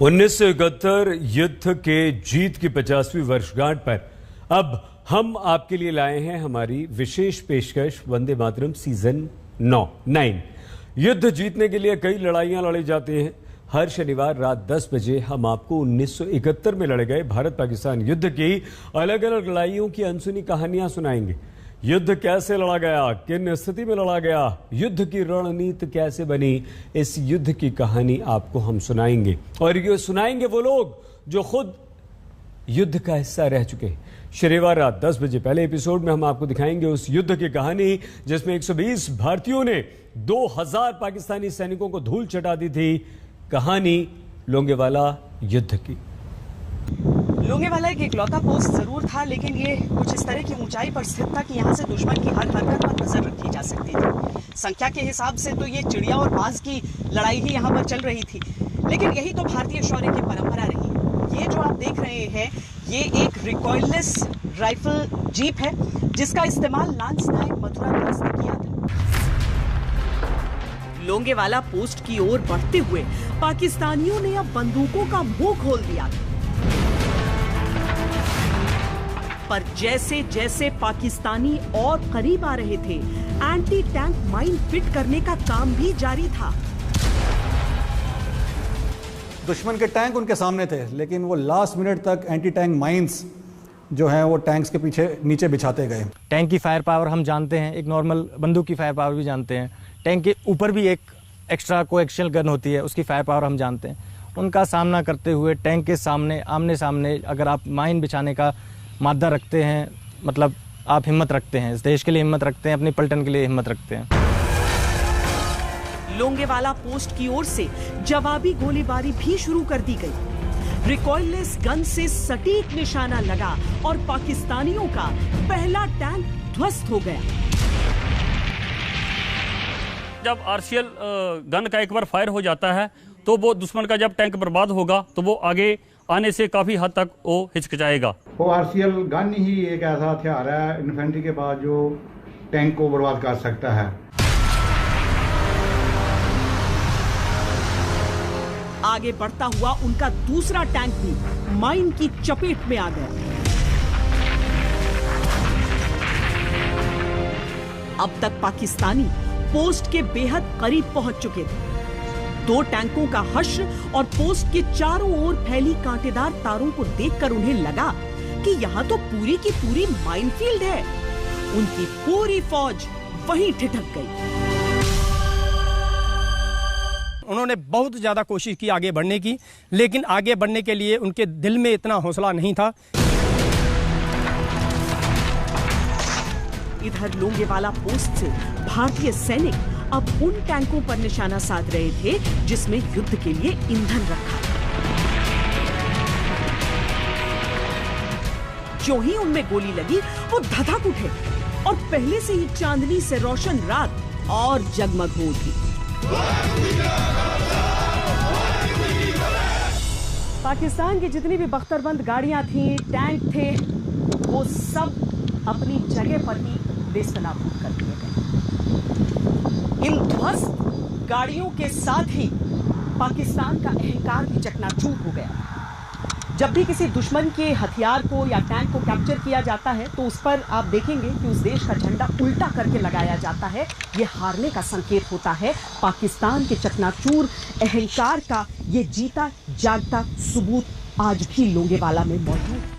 1971 युद्ध के जीत की 50वीं वर्षगांठ पर अब हम आपके लिए लाए हैं हमारी विशेष पेशकश वंदे मातरम सीजन 9। युद्ध जीतने के लिए कई लड़ाइयां लड़ी जाती हैं। हर शनिवार रात 10 बजे हम आपको 1971 में लड़े गए भारत पाकिस्तान युद्ध की अलग अलग लड़ाइयों की अनसुनी कहानियां सुनाएंगे। युद्ध कैसे लड़ा गया, किन स्थिति में लड़ा गया, युद्ध की रणनीति कैसे बनी, इस युद्ध की कहानी आपको हम सुनाएंगे। और ये सुनाएंगे वो लोग जो खुद युद्ध का हिस्सा रह चुके हैं। शनिवार रात 10 बजे पहले एपिसोड में हम आपको दिखाएंगे उस युद्ध की कहानी जिसमें 120 भारतीयों ने 2000 पाकिस्तानी सैनिकों को धूल चटा दी थी। कहानी लोंगेवाला युद्ध की। लोंगेवाला एक इकलौता पोस्ट जरूर था, लेकिन ये कुछ इस तरह की ऊंचाई पर स्थित था कि यहाँ से दुश्मन की हर हरकत पर नजर रखी जा सकती थी। संख्या के हिसाब से तो ये चिड़िया और बाज की लड़ाई ही यहाँ पर चल रही थी, लेकिन यही तो भारतीय शौर्य की परंपरा रही है। ये जो आप देख रहे हैं, ये एक रिकॉइललेस राइफल जीप है जिसका इस्तेमाल लांस नायक मथुरादास ने किया था। लोंगेवाला पोस्ट की ओर बढ़ते हुए पाकिस्तानियों ने अब बंदूकों का मुंह खोल दिया था। पर जैसे जैसे पाकिस्तानी और करीब आ रहे थे, एंटी टैंक माइन फिट करने का काम भी जारी था। दुश्मन के टैंक उनके सामने थे, लेकिन वो लास्ट मिनट तक एंटी टैंक माइंस जो हैं वो टैंक्स के पीछे नीचे बिछाते गए। टैंक की फायर पावर हम जानते हैं, एक नॉर्मल बंदूक की फायर पावर भी जानते हैं। टैंक के ऊपर भी एक एक्स्ट्रा कोएक्सियल गन होती है, उसकी फायर पावर हम जानते हैं। उनका सामना करते हुए टैंक के सामने आमने सामने अगर आप माइन बिछाने का मादा रखते हैं, मतलब आप हिम्मत रखते हैं, इस देश के लिए हिम्मत रखते हैं, अपनी पलटन के लिए हिम्मत रखते हैं। लोंगेवाला पोस्ट की ओर से जवाबी गोलीबारी भी शुरू कर दी गई। रिकॉइललेस गन से सटीक निशाना लगा और पाकिस्तानियों का पहला टैंक ध्वस्त हो गया। जब आरसीएल गन का एक बार फायर हो जाता है तो वो दुश्मन का जब टैंक बर्बाद होगा तो वो आगे आने से काफी हद तक वो हिचकिचाएगा। वो आरसीएल गन ही एक ऐसा हथियार है इन्फेंट्री के बाद जो टैंक को बर्बाद कर सकता है। आगे बढ़ता हुआ उनका दूसरा टैंक भी माइन की चपेट में आ गया। अब तक पाकिस्तानी पोस्ट के बेहद करीब पहुंच चुके थे। 2 टैंकों का हश्र और पोस्ट के चारों ओर फैली कांटेदार तारों को देखकर उन्हें लगा कि यहाँ तो पूरी की पूरी माइनफील्ड है। उनकी पूरी फौज वहीं ठिठक गई। उन्होंने बहुत ज्यादा कोशिश की आगे बढ़ने की, लेकिन आगे बढ़ने के लिए उनके दिल में इतना हौसला नहीं था। इधर लोंगेवाला पोस्ट से भारतीय सैनिक अब उन टैंकों पर निशाना साध रहे थे जिसमें युद्ध के लिए ईंधन रखा था। जो ही उनमें गोली लगी वो धधक उठे और पहले से ही चांदनी से रोशन रात और जगमग हो उठी। पाकिस्तान की जितनी भी बख्तरबंद गाड़ियां थीं, टैंक थे, वो सब अपनी जगह पर ही नेस्तनाबूद कर दिए गए। इन ध्वस्त गाड़ियों के साथ ही पाकिस्तान का अहंकार भी चकनाचूर हो गया। जब भी किसी दुश्मन के हथियार को या टैंक को कैप्चर किया जाता है तो उस पर आप देखेंगे कि उस देश का झंडा उल्टा करके लगाया जाता है। ये हारने का संकेत होता है। पाकिस्तान के चकनाचूर अहंकार का ये जीता जागता सबूत आज भी लोंगेवाला में मौजूद है।